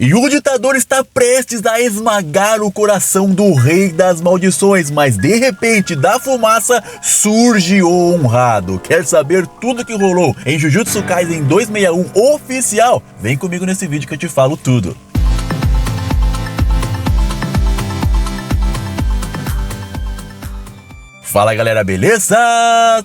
E o ditador está prestes a esmagar o coração do rei das maldições, mas de repente, da fumaça, surge o honrado. Quer saber tudo que rolou em Jujutsu Kaisen 261 oficial? Vem comigo nesse vídeo que eu te falo tudo. Fala galera, beleza?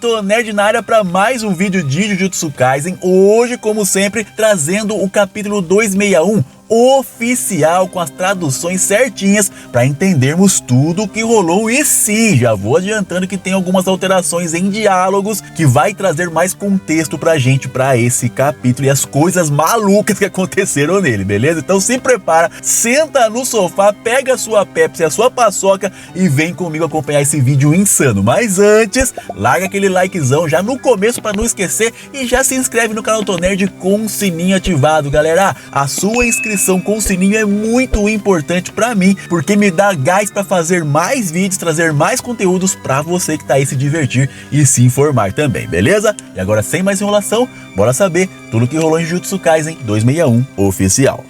Tô nerd na área para mais um vídeo de Jujutsu Kaisen. Hoje, como sempre, trazendo o capítulo 261 oficial, com as traduções certinhas para entendermos tudo o que rolou. E sim, já vou adiantando que tem algumas alterações em diálogos que vai trazer mais contexto pra gente para esse capítulo e as coisas malucas que aconteceram nele, beleza? Então se prepara, senta no sofá, pega a sua Pepsi, a sua paçoca e vem comigo acompanhar esse vídeo insano. Mas antes, larga aquele likezão já no começo para não esquecer e já se inscreve no canal Tô Nerd com o sininho ativado, galera. A sua inscrição com o sininho é muito importante pra mim, porque me dá gás pra fazer mais vídeos, trazer mais conteúdos pra você que tá aí se divertir e se informar também, beleza? E agora, sem mais enrolação, bora saber tudo que rolou em Jujutsu Kaisen 261 oficial.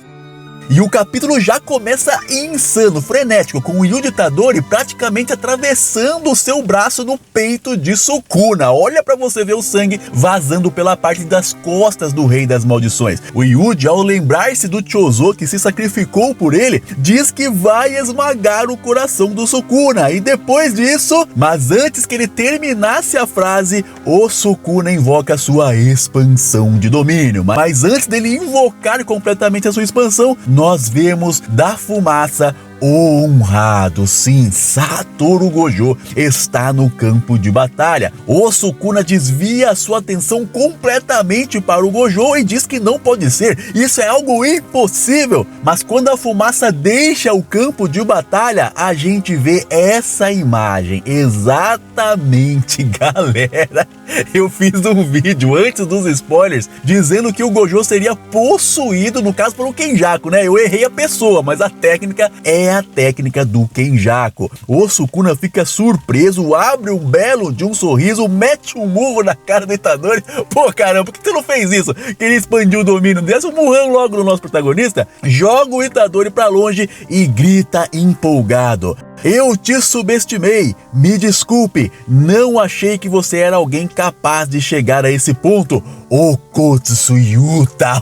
E o capítulo já começa insano, frenético, com o Yuji Itadori praticamente atravessando o seu braço no peito de Sukuna. Olha pra você ver o sangue vazando pela parte das costas do Rei das Maldições. O Yuji, ao lembrar-se do Chozo que se sacrificou por ele, diz que vai esmagar o coração do Sukuna. E depois disso, mas antes que ele terminasse a frase, o Sukuna invoca sua expansão de domínio. Mas antes dele invocar completamente a sua expansão, nós vemos da fumaça o honrado, sim, Satoru Gojo está no campo de batalha. O Sukuna desvia a sua atenção completamente para o Gojo e diz que não pode ser, isso é algo impossível. Mas quando a fumaça deixa o campo de batalha, a gente vê essa imagem. Exatamente, galera. Eu fiz um vídeo antes dos spoilers dizendo que o Gojo seria possuído, no caso, por um Kenjaku, né? Eu errei a pessoa, mas a técnica é a técnica do Kenjaku. O Sukuna fica surpreso, abre um belo de um sorriso, mete um murro na cara do Itadori. Pô, caramba, por que você não fez isso? Queria expandir o domínio desse, um murrão logo no nosso protagonista. Joga o Itadori pra longe e grita empolgado: eu te subestimei, me desculpe, não achei que você era alguém capaz de chegar a esse ponto. Okotsu Yuta,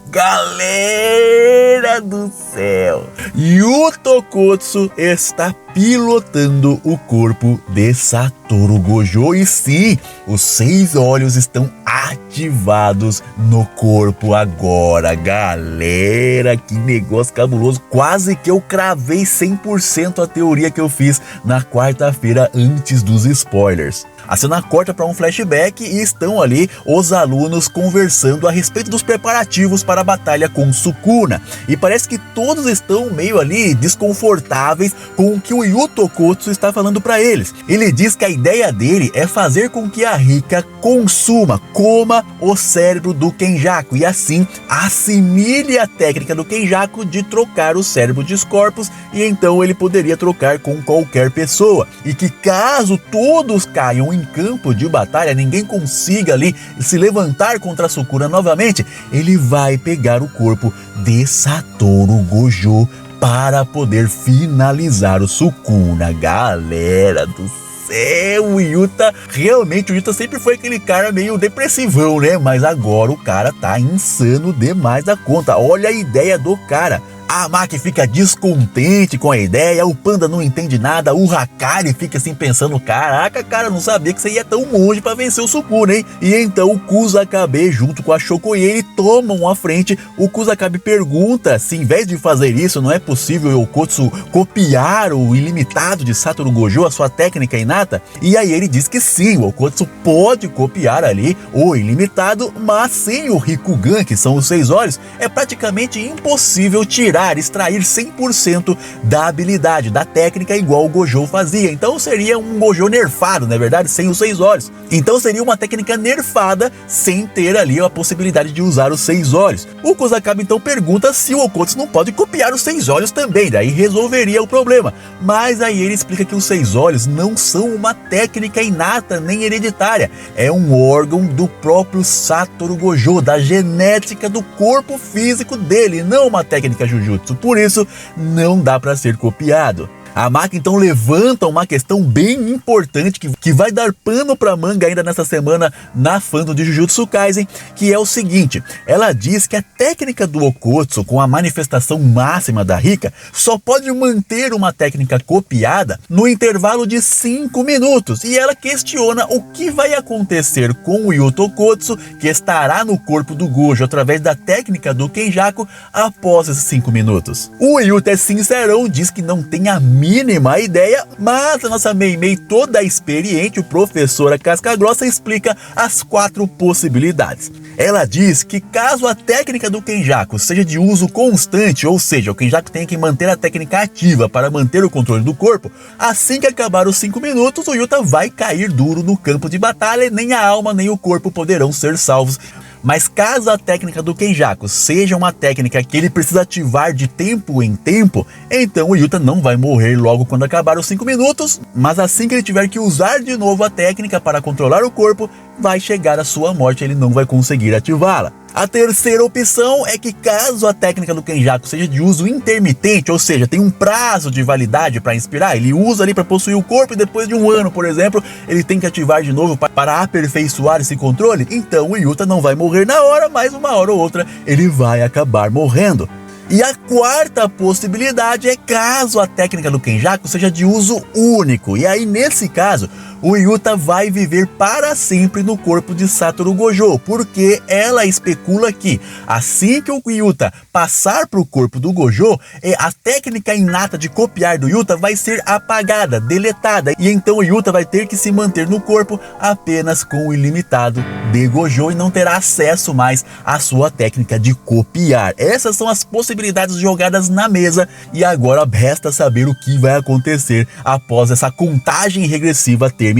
galera do céu, Yuta Okotsu está pilotando o corpo de Satoru Gojo. E sim, os 6 olhos estão ativados no corpo agora, galera. Que negócio cabuloso, quase que eu cravei 100% a teoria que eu fiz na quarta-feira antes dos spoilers. A cena corta para um flashback e estão ali os alunos conversando a respeito dos preparativos para a batalha com Sukuna. E parece que todos estão meio ali desconfortáveis com o que o Yuta Okotsu está falando para eles. Ele diz que a ideia dele é fazer com que a Rika coma o cérebro do Kenjaku e assim assimile a técnica do Kenjaku de trocar o cérebro de corpos, e então ele poderia trocar com qualquer pessoa. E que caso todos caiam em campo de batalha, ninguém consiga ali se levantar contra Sukuna novamente, ele vai pegar o corpo de Satoru Gojo para poder finalizar o Sukuna. Galera do céu, o Yuta, realmente o Yuta sempre foi aquele cara meio depressivão, né? Mas agora o cara tá insano demais da conta. Olha a ideia do cara. A Maki fica descontente com a ideia, o Panda não entende nada, o Hakari fica assim pensando: caraca, cara, não sabia que você ia tão longe pra vencer o Sukuna, hein? E então o Kusakabe junto com a Shokoye tomam a frente. O Kusakabe pergunta se em vez de fazer isso, não é possível o Okotsu copiar o ilimitado de Satoru Gojo, a sua técnica inata? E aí ele diz que sim, o Okotsu pode copiar ali o ilimitado, mas sem o Rikugan, que são os 6 olhos, é praticamente impossível tirar extrair 100% da habilidade, da técnica igual o Gojo fazia. Então seria um Gojo nerfado, não é verdade? Sem os 6 olhos. Então seria uma técnica nerfada sem ter ali a possibilidade de usar os 6 olhos. O Kusakabe então pergunta se o Okotsu não pode copiar os 6 olhos também, daí resolveria o problema. Mas aí ele explica que os 6 olhos não são uma técnica inata nem hereditária, é um órgão do próprio Satoru Gojo, da genética do corpo físico dele, não uma técnica Jujutsu, por isso não dá para ser copiado. A Maki então levanta uma questão bem importante que vai dar pano para manga ainda nessa semana na fandom de Jujutsu Kaisen, que é o seguinte: ela diz que a técnica do Okotsu com a manifestação máxima da Rika só pode manter uma técnica copiada no intervalo de 5 minutos, e ela questiona o que vai acontecer com o Yuta Okotsu, que estará no corpo do Gojo através da técnica do Kenjaku após esses 5 minutos. O Yuta é sincerão, diz que não tem a mínima ideia, mas a nossa Meimei toda experiente, o professora Casca Grossa, explica as 4 possibilidades. Ela diz que caso a técnica do Kenjaku seja de uso constante, ou seja, o Kenjaku tem que manter a técnica ativa para manter o controle do corpo, assim que acabar os 5 minutos, o Yuta vai cair duro no campo de batalha e nem a alma nem o corpo poderão ser salvos. Mas caso a técnica do Kenjaku seja uma técnica que ele precisa ativar de tempo em tempo, então o Yuta não vai morrer logo quando acabar os 5 minutos, mas assim que ele tiver que usar de novo a técnica para controlar o corpo, vai chegar a sua morte, ele não vai conseguir ativá-la. A terceira opção é que caso a técnica do Kenjaku seja de uso intermitente, ou seja, tem um prazo de validade para inspirar, ele usa ali para possuir o corpo e depois de 1 ano, por exemplo, ele tem que ativar de novo para aperfeiçoar esse controle, então o Yuta não vai morrer na hora, mas uma hora ou outra ele vai acabar morrendo. E a quarta possibilidade é caso a técnica do Kenjaku seja de uso único, e aí nesse caso o Yuta vai viver para sempre no corpo de Satoru Gojo, porque ela especula que assim que o Yuta passar para o corpo do Gojo, a técnica inata de copiar do Yuta vai ser apagada, deletada, e então o Yuta vai ter que se manter no corpo apenas com o ilimitado de Gojo e não terá acesso mais à sua técnica de copiar. Essas são as possibilidades jogadas na mesa, e agora resta saber o que vai acontecer após essa contagem regressiva terminar.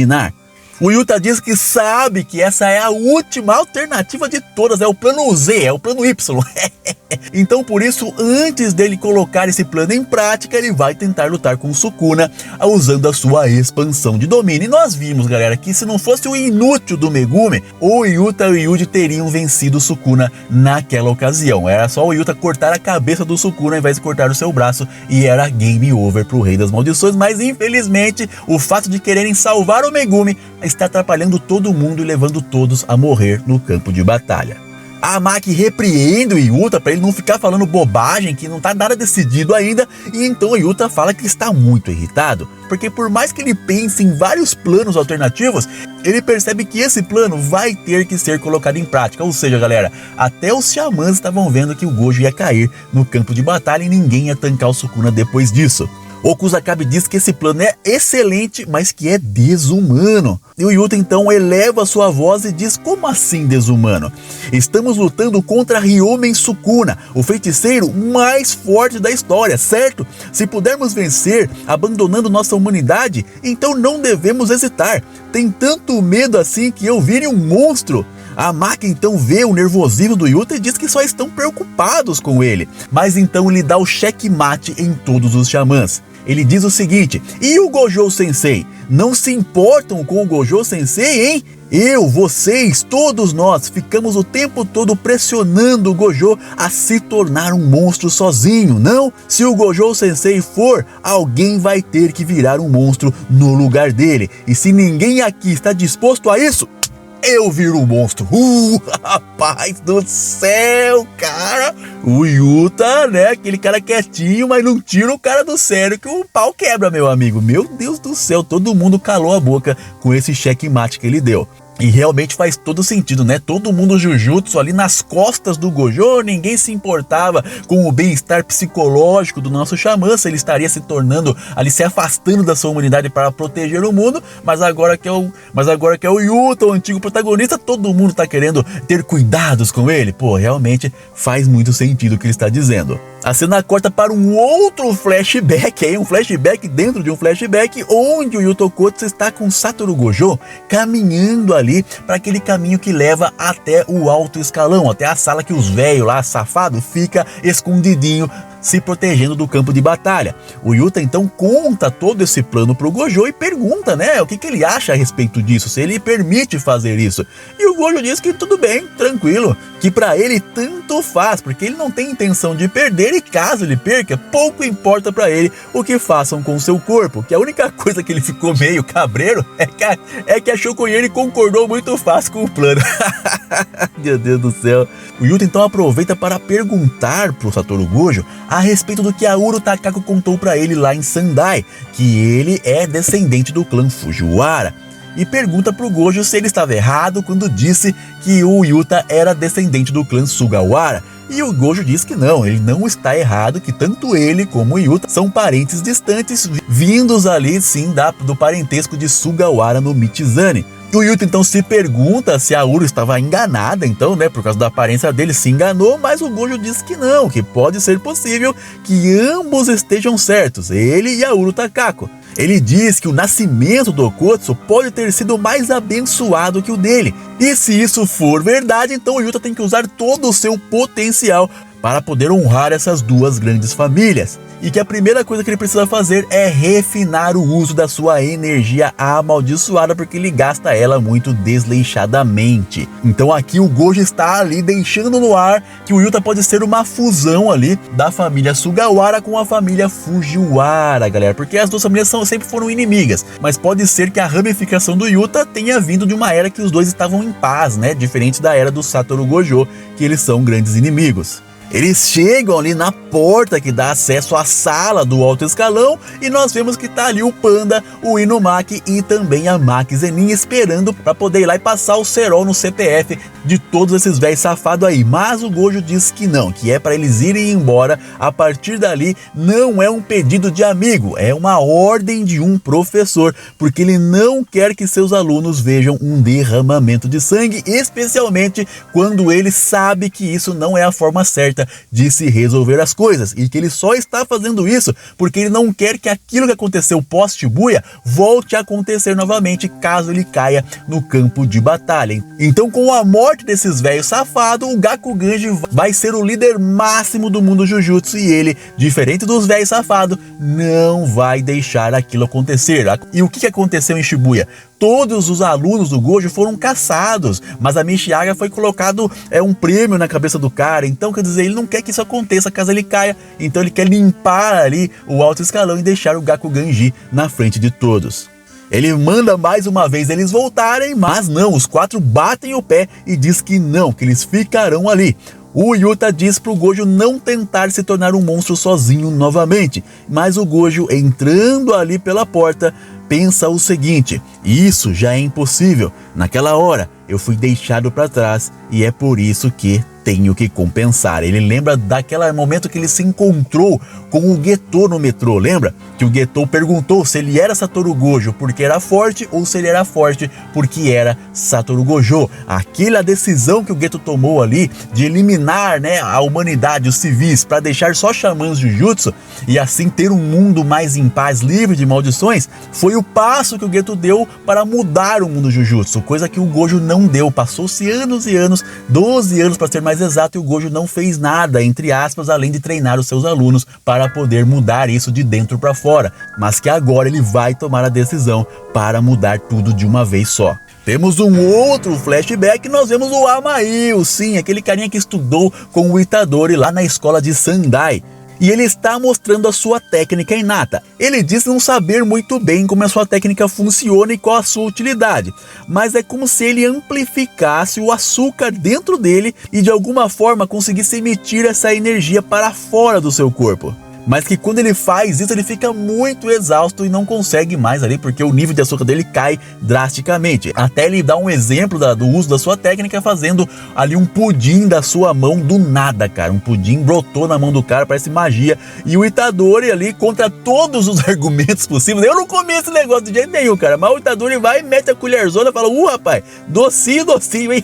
O Yuta diz que sabe que essa é a última alternativa de todas, é o plano Z, é o plano Y. Então por isso, antes dele colocar esse plano em prática, ele vai tentar lutar com o Sukuna usando a sua expansão de domínio. E nós vimos, galera, que se não fosse o inútil do Megumi, o Yuta e o Yuji teriam vencido o Sukuna naquela ocasião. Era só o Yuta cortar a cabeça do Sukuna ao invés de cortar o seu braço, e era game over pro Rei das Maldições. Mas infelizmente, o fato de quererem salvar o Megumi está atrapalhando todo mundo e levando todos a morrer no campo de batalha. A Maki repreende o Yuta para ele não ficar falando bobagem, que não tá nada decidido ainda, e então o Yuta fala que está muito irritado, porque por mais que ele pense em vários planos alternativos, ele percebe que esse plano vai ter que ser colocado em prática. Ou seja, galera, até os xamãs estavam vendo que o Gojo ia cair no campo de batalha e ninguém ia tancar o Sukuna depois disso. O Kusakabe diz que esse plano é excelente, mas que é desumano. E o Yuta então eleva sua voz e diz: como assim desumano? Estamos lutando contra Ryomen Sukuna, o feiticeiro mais forte da história, certo? Se pudermos vencer, abandonando nossa humanidade, então não devemos hesitar. Tem tanto medo assim que eu vire um monstro. A Maki então vê o nervosismo do Yuta e diz que só estão preocupados com ele. Mas então ele dá o checkmate em todos os xamãs. Ele diz o seguinte: e o Gojo Sensei? Não se importam com o Gojo Sensei, hein? Eu, vocês, todos nós ficamos o tempo todo pressionando o Gojo a se tornar um monstro sozinho, não? Se o Gojo Sensei for, alguém vai ter que virar um monstro no lugar dele. E se ninguém aqui está disposto a isso, eu viro um monstro. Rapaz do céu, cara. O Yuta, né? Aquele cara quietinho, mas não tira o cara do sério que o pau quebra, meu amigo. Meu Deus do céu, todo mundo calou a boca com esse checkmate que ele deu. E realmente faz todo sentido, né? Todo mundo Jujutsu ali nas costas do Gojo, ninguém se importava com o bem-estar psicológico do nosso xamã, se ele estaria se tornando ali, se afastando da sua humanidade para proteger o mundo, mas agora que é o Yuta, o antigo protagonista, todo mundo tá querendo ter cuidados com ele. Pô, realmente faz muito sentido o que ele está dizendo. A cena corta para um outro flashback, aí um flashback dentro de um flashback, onde o Yuta Okkotsu está com Satoru Gojo caminhando ali para aquele caminho que leva até o alto escalão, até a sala que os velhos lá, safado, fica escondidinho, se protegendo do campo de batalha. O Yuta então conta todo esse plano pro Gojo e pergunta, né, o que ele acha a respeito disso, se ele permite fazer isso. E o Gojo diz que tudo bem, tranquilo, que pra ele tanto faz, porque ele não tem intenção de perder e caso ele perca, pouco importa pra ele o que façam com seu corpo, que a única coisa que ele ficou meio cabreiro é que achou que ele concordou muito fácil com o plano. Meu Deus do céu. O Yuta então aproveita para perguntar pro Satoru Gojo a respeito do que a Uro Takako contou para ele lá em Sendai, que ele é descendente do clã Fujiwara, e pergunta pro Gojo se ele estava errado quando disse que o Yuta era descendente do clã Sugawara. E o Gojo diz que não, ele não está errado, que tanto ele como o Yuta são parentes distantes, vindos ali sim do parentesco de Sugawara no Michizane. O Yuta então se pergunta se a Uro estava enganada, então, né, por causa da aparência dele, se enganou, mas o Gojo diz que não, que pode ser possível que ambos estejam certos, ele e a Uro Takako. Ele diz que o nascimento do Okkotsu pode ter sido mais abençoado que o dele. E se isso for verdade, então o Yuta tem que usar todo o seu potencial para poder honrar essas duas grandes famílias. E que a primeira coisa que ele precisa fazer é refinar o uso da sua energia amaldiçoada, porque ele gasta ela muito desleixadamente. Então aqui o Gojo está ali deixando no ar que o Yuta pode ser uma fusão ali da família Sugawara com a família Fujiwara, galera, porque as duas famílias sempre foram inimigas, mas pode ser que a ramificação do Yuta tenha vindo de uma era que os dois estavam em paz, né, diferente da era do Satoru Gojo, que eles são grandes inimigos. Eles chegam ali na porta que dá acesso à sala do alto escalão e nós vemos que tá ali o Panda, o Inumaki e também a Maki Zenin esperando para poder ir lá e passar o cerol no CPF de todos esses velhos safados aí. Mas o Gojo diz que não, que é para eles irem embora. A partir dali não é um pedido de amigo, é uma ordem de um professor, porque ele não quer que seus alunos vejam um derramamento de sangue, especialmente quando ele sabe que isso não é a forma certa de se resolver as coisas, e que ele só está fazendo isso porque ele não quer que aquilo que aconteceu pós-Shibuya volte a acontecer novamente caso ele caia no campo de batalha. Então, com a morte desses velhos safados, o Gakuganji vai ser o líder máximo do mundo Jujutsu, e ele, diferente dos velhos safados, não vai deixar aquilo acontecer. E o que aconteceu em Shibuya? Todos os alunos do Gojo foram caçados, mas a Michiaga foi colocado um prêmio na cabeça do cara. Então, quer dizer, ele não quer que isso aconteça caso ele caia. Então ele quer limpar ali o alto escalão e deixar o Gakuganji na frente de todos. Ele manda mais uma vez eles voltarem, mas não, os quatro batem o pé e diz que não, que eles ficarão ali. O Yuta diz pro Gojo não tentar se tornar um monstro sozinho novamente, mas o Gojo, entrando ali pela porta, pensa o seguinte: isso já é impossível. Naquela hora eu fui deixado para trás e é por isso que tenho que compensar. Ele lembra daquele momento que ele se encontrou com o Geto no metrô, lembra? Que o Geto perguntou se ele era Satoru Gojo porque era forte ou se ele era forte porque era Satoru Gojo. Aquela decisão que o Geto tomou ali de eliminar, né, a humanidade, os civis, para deixar só xamãs Jujutsu e assim ter um mundo mais em paz, livre de maldições, foi o passo que o Geto deu para mudar o mundo Jujutsu, coisa que o Gojo não deu. Passou-se anos e anos, 12 anos para ser mais exato, e o Gojo não fez nada, entre aspas, além de treinar os seus alunos para poder mudar isso de dentro para fora, mas que agora ele vai tomar a decisão para mudar tudo de uma vez só. Temos um outro flashback, nós vemos o Amail, sim, aquele carinha que estudou com o Itadori lá na escola de Sendai. E ele está mostrando a sua técnica inata. Ele diz não saber muito bem como a sua técnica funciona e qual a sua utilidade, mas é como se ele amplificasse o açúcar dentro dele e de alguma forma conseguisse emitir essa energia para fora do seu corpo. mas que quando ele faz isso ele fica muito exausto e não consegue mais ali, porque o nível de açúcar dele cai drasticamente. Até ele dá um exemplo do uso da sua técnica fazendo ali um pudim da sua mão do nada, cara. Um pudim brotou na mão do cara, parece magia. E o Itadori ali, contra todos os argumentos possíveis, eu não comi esse negócio de jeito nenhum, cara, mas o Itadori vai e mete a colherzona e fala, rapaz, docinho, docinho, hein?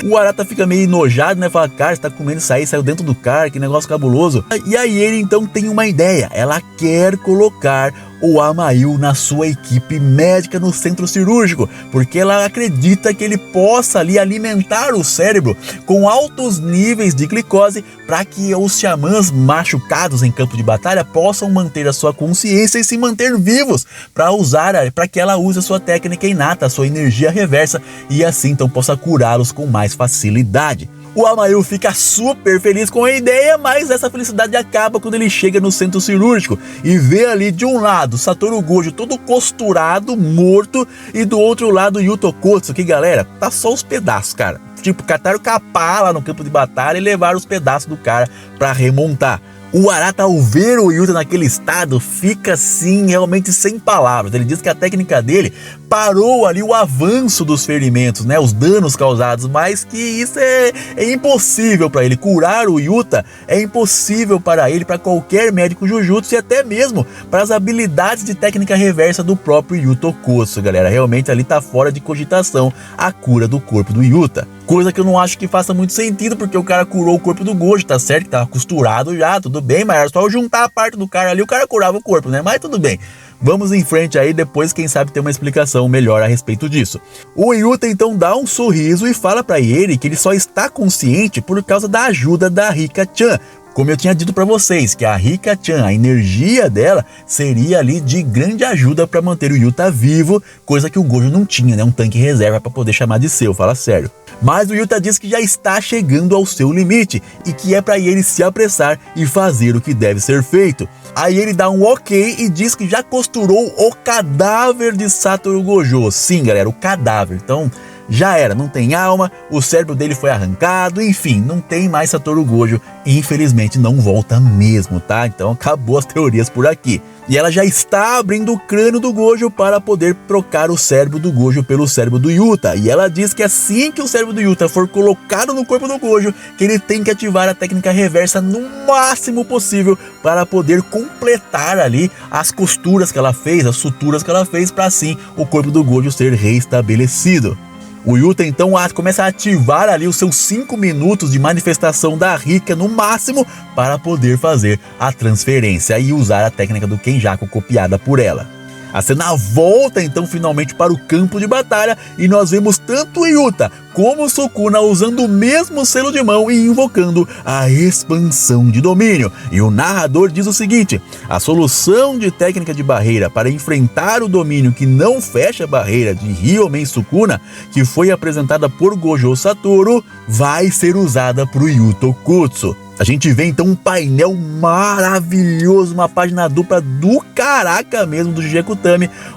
O Arata fica meio enojado, né? Fala, cara, você tá comendo isso aí, saiu dentro do cara, que negócio cabuloso. E aí ele então tem uma ideia, ela quer colocar o Amail na sua equipe médica no centro cirúrgico, porque ela acredita que ele possa ali alimentar o cérebro com altos níveis de glicose para que os xamãs machucados em campo de batalha possam manter a sua consciência e se manter vivos para que ela use a sua técnica inata, a sua energia reversa e assim então possa curá-los com mais facilidade. O Amail fica super feliz com a ideia, mas essa felicidade acaba quando ele chega no centro cirúrgico e vê ali de um lado Satoru Gojo todo costurado, morto, e do outro lado Yuta Okkotsu, que galera, tá só os pedaços, cara. Tipo, cataram capá lá no campo de batalha e levaram os pedaços do cara pra remontar. O Arata, ao ver o Yuta naquele estado, fica assim realmente sem palavras. Ele diz que a técnica dele parou ali o avanço dos ferimentos, né, os danos causados, mas que isso é impossível para ele. Curar o Yuta é impossível para ele, para qualquer médico Jujutsu e até mesmo para as habilidades de técnica reversa do próprio Yuta Okkotsu, galera. Realmente ali tá fora de cogitação a cura do corpo do Yuta. Coisa que eu não acho que faça muito sentido, porque o cara curou o corpo do Gojo, tá certo que tava costurado já, tudo bem, mas era só eu juntar a parte do cara ali, o cara curava o corpo, né? Mas tudo bem. Vamos em frente aí, depois quem sabe ter uma explicação melhor a respeito disso. O Yuta então dá um sorriso e fala pra ele que ele só está consciente por causa da ajuda da Rika-chan. Como eu tinha dito para vocês, que a Rika-chan, a energia dela seria ali de grande ajuda para manter o Yuta vivo, coisa que o Gojo não tinha, né? Um tanque reserva para poder chamar de seu, fala sério. Mas o Yuta diz que já está chegando ao seu limite e que é para ele se apressar e fazer o que deve ser feito. Aí ele dá um ok e diz que já costurou o cadáver de Satoru Gojo. Sim, galera, o cadáver. Então já era, não tem alma, o cérebro dele foi arrancado, enfim, não tem mais Satoru Gojo e infelizmente não volta mesmo, tá? Então acabou as teorias por aqui. E ela já está abrindo o crânio do Gojo para poder trocar o cérebro do Gojo pelo cérebro do Yuta. E ela diz que assim que o cérebro do Yuta for colocado no corpo do Gojo, que ele tem que ativar a técnica reversa no máximo possível para poder completar ali as costuras que ela fez, as suturas que ela fez, para assim o corpo do Gojo ser reestabelecido. O Yuta então começa a ativar ali os seus 5 minutos de manifestação da Rika no máximo para poder fazer a transferência e usar a técnica do Kenjaku copiada por ela. A cena volta então finalmente para o campo de batalha e nós vemos tanto o Yuta como o Sukuna usando o mesmo selo de mão e invocando a expansão de domínio. E o narrador diz o seguinte: a solução de técnica de barreira para enfrentar o domínio que não fecha a barreira de Ryomen Sukuna, que foi apresentada por Gojo Satoru, vai ser usada para o Yuta Okkotsu. A gente vê então um painel maravilhoso, uma página dupla do caraca mesmo do Jujutsu,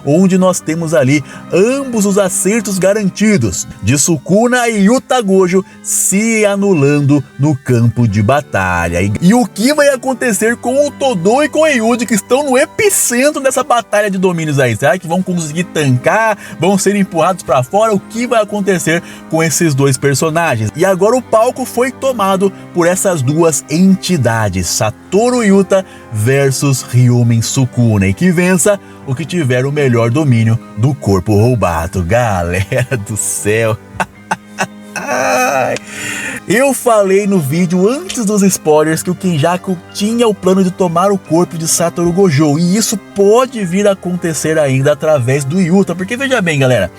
onde nós temos ali ambos os acertos garantidos de Sukuna e Yuta Gojo se anulando no campo de batalha. E o que vai acontecer com o Todo e com o Yuji, que estão no epicentro dessa batalha de domínios aí? Será que vão conseguir tancar? Vão ser empurrados para fora? O que vai acontecer com esses dois personagens? E agora o palco foi tomado por essas duas entidades, Satoru Yuta versus Ryomen Sukuna, e que vença o que tiver o melhor domínio do corpo roubado. Galera do céu. Eu falei no vídeo antes dos spoilers que o Kenjaku tinha o plano de tomar o corpo de Satoru Gojo, e isso pode vir a acontecer ainda através do Yuta, porque veja bem, galera,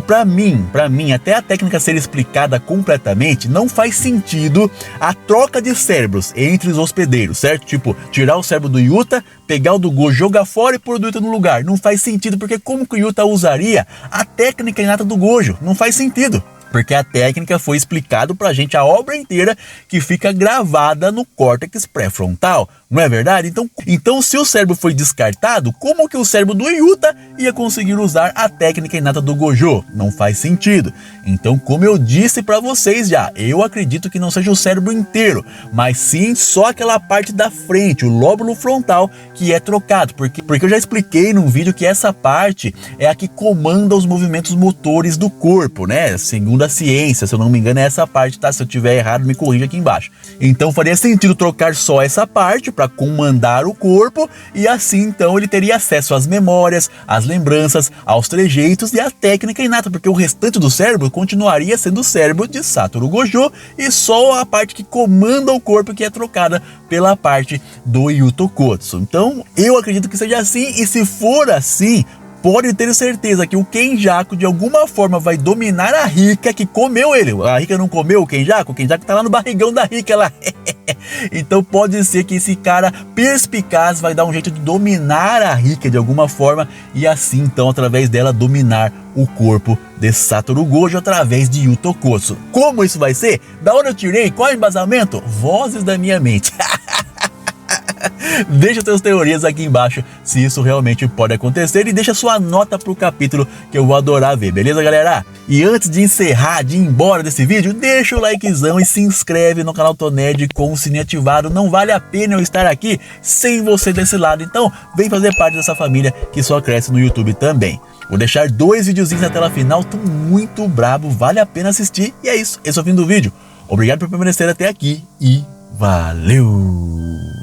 pra mim, até a técnica ser explicada completamente, não faz sentido a troca de cérebros entre os hospedeiros, certo? Tipo, tirar o cérebro do Yuta, pegar o do Gojo, jogar fora e pôr o do Yuta no lugar. Não faz sentido, porque como que o Yuta usaria a técnica inata do Gojo? Não faz sentido. Porque a técnica foi explicado pra gente a obra inteira que fica gravada no córtex pré-frontal, não é verdade? Então se o cérebro foi descartado, como que o cérebro do Yuta ia conseguir usar a técnica inata do Gojo? Não faz sentido. Então, como eu disse pra vocês já, eu acredito que não seja o cérebro inteiro, mas sim só aquela parte da frente, o lóbulo frontal, que é trocado. Porque eu já expliquei num vídeo que essa parte é a que comanda os movimentos motores do corpo, né? Segundo a ciência, se eu não me engano, é essa parte, tá? Se eu tiver errado, me corrija aqui embaixo. Então faria sentido trocar só essa parte para comandar o corpo, e assim então ele teria acesso às memórias, às lembranças, aos trejeitos e à técnica inata, porque o restante do cérebro continuaria sendo o cérebro de Satoru Gojo e só a parte que comanda o corpo que é trocada pela parte do Yuto Kotsu. Então eu acredito que seja assim, e se for assim, pode ter certeza que o Kenjaku de alguma forma vai dominar a Rika que comeu ele. A Rika não comeu o Kenjaku tá lá no barrigão da Rika lá. Então pode ser que esse cara perspicaz vai dar um jeito de dominar a Rika de alguma forma, e assim então através dela dominar o corpo de Satoru Gojo através de Yuto Kotsu. Como isso vai ser? Da onde eu tirei? Qual é o embasamento? Vozes da minha mente. Deixa suas teorias aqui embaixo se isso realmente pode acontecer, e deixa sua nota pro capítulo que eu vou adorar ver, beleza, galera? E antes de encerrar, de ir embora desse vídeo, deixa o likezão e se inscreve no canal Tonerd com o sininho ativado. Não vale a pena eu estar aqui sem você desse lado, então vem fazer parte dessa família que só cresce no YouTube também. Vou deixar 2 videozinhos na tela final, tô muito brabo, vale a pena assistir, e é isso, esse é o fim do vídeo. Obrigado por permanecer até aqui e valeu!